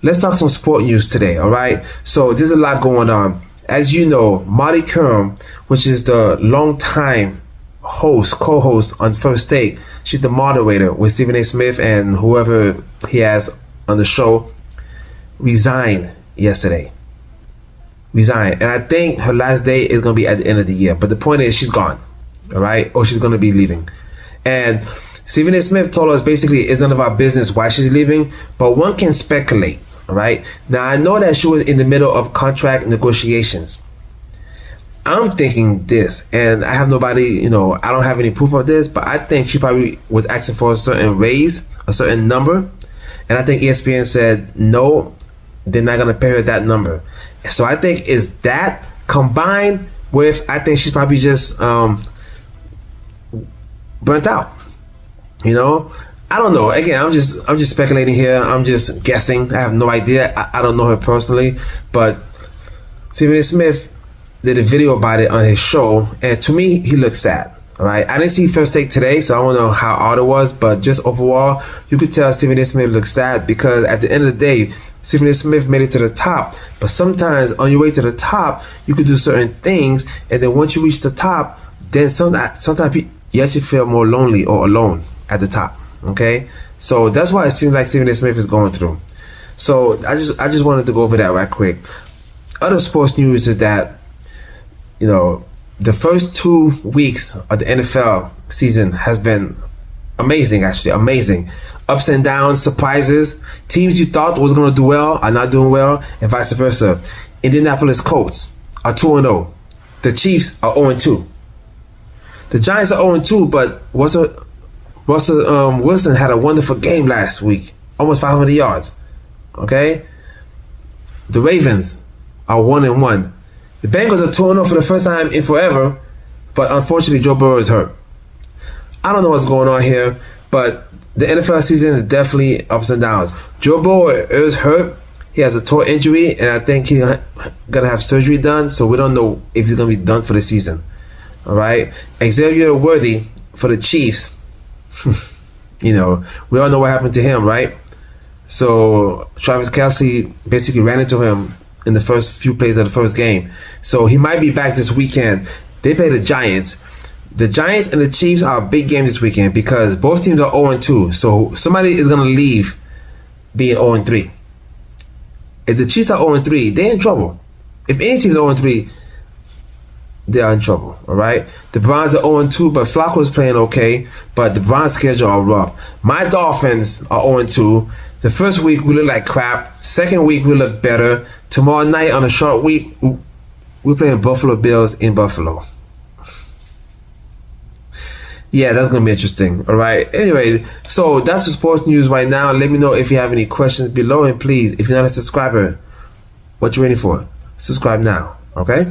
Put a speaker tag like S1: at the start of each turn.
S1: let's talk some sport news today, all right? So there's a lot going on. As you know, Marty Curran, which is the longtime co-host on First Take, she's the moderator with Stephen A. Smith and whoever he has on the show, resigned yesterday. And I think her last day is going to be at the end of the year. But the point is, she's gone, all right? Or she's going to be leaving. And Stephen A. Smith told us basically it's none of our business why she's leaving, but one can speculate, all right? Now, I know that she was in the middle of contract negotiations. I'm thinking this, and I have nobody, I don't have any proof of this, but I think she probably was asking for a certain raise, a certain number, and I think ESPN said, no, they're not going to pay her that number. So I think it's that combined with, I think she's probably just burnt out. I don't know. Again, I'm just speculating here. I'm just guessing. I have no idea. I don't know her personally, but Stephen A. Smith did a video about it on his show, and to me, he looked sad. All right, I didn't see First Take today, so I don't know how odd it was, but just overall, you could tell Stephen A. Smith looked sad because at the end of the day, Stephen A. Smith made it to the top. But sometimes on your way to the top, you could do certain things, and then once you reach the top, then sometimes you actually feel more lonely or alone at the top. Okay, so that's why it seems like Stephen A. Smith is going through. So I just wanted to go over that right quick. Other sports news is that the first 2 weeks of the NFL season has been amazing. Actually, amazing. Ups and downs, surprises. Teams you thought was going to do well are not doing well, and vice versa. Indianapolis Colts are 2-0. The Chiefs are 0-2. The Giants are 0-2, but Russell Wilson had a wonderful game last week, almost 500 yards. Okay, the Ravens are 1-1. The Bengals are 2-0 for the first time in forever, but unfortunately Joe Burrow is hurt. I don't know what's going on here, but the NFL season is definitely ups and downs. Joe Burrow is hurt. He has a toe injury, and I think he's gonna have surgery done, so we don't know if he's gonna be done for the season. All right, Xavier Worthy for the Chiefs. We all know what happened to him, right? So Travis Kelce basically ran into him in the first few plays of the first game. So he might be back this weekend. They play the Giants. The Giants and the Chiefs are a big game this weekend because both teams are 0-2. So somebody is going to leave being 0-3. If the Chiefs are 0-3, they're in trouble. If any team is 0-3, they are in trouble, all right? The Browns are 0-2, but Flacco is playing okay, but the Browns' schedule are rough. My Dolphins are 0-2. The first week, we look like crap. Second week, we look better. Tomorrow night, on a short week, we're playing Buffalo Bills in Buffalo. Yeah, that's going to be interesting, all right? Anyway, so that's the sports news right now. Let me know if you have any questions below, and please, if you're not a subscriber, what you waiting for? Subscribe now, okay?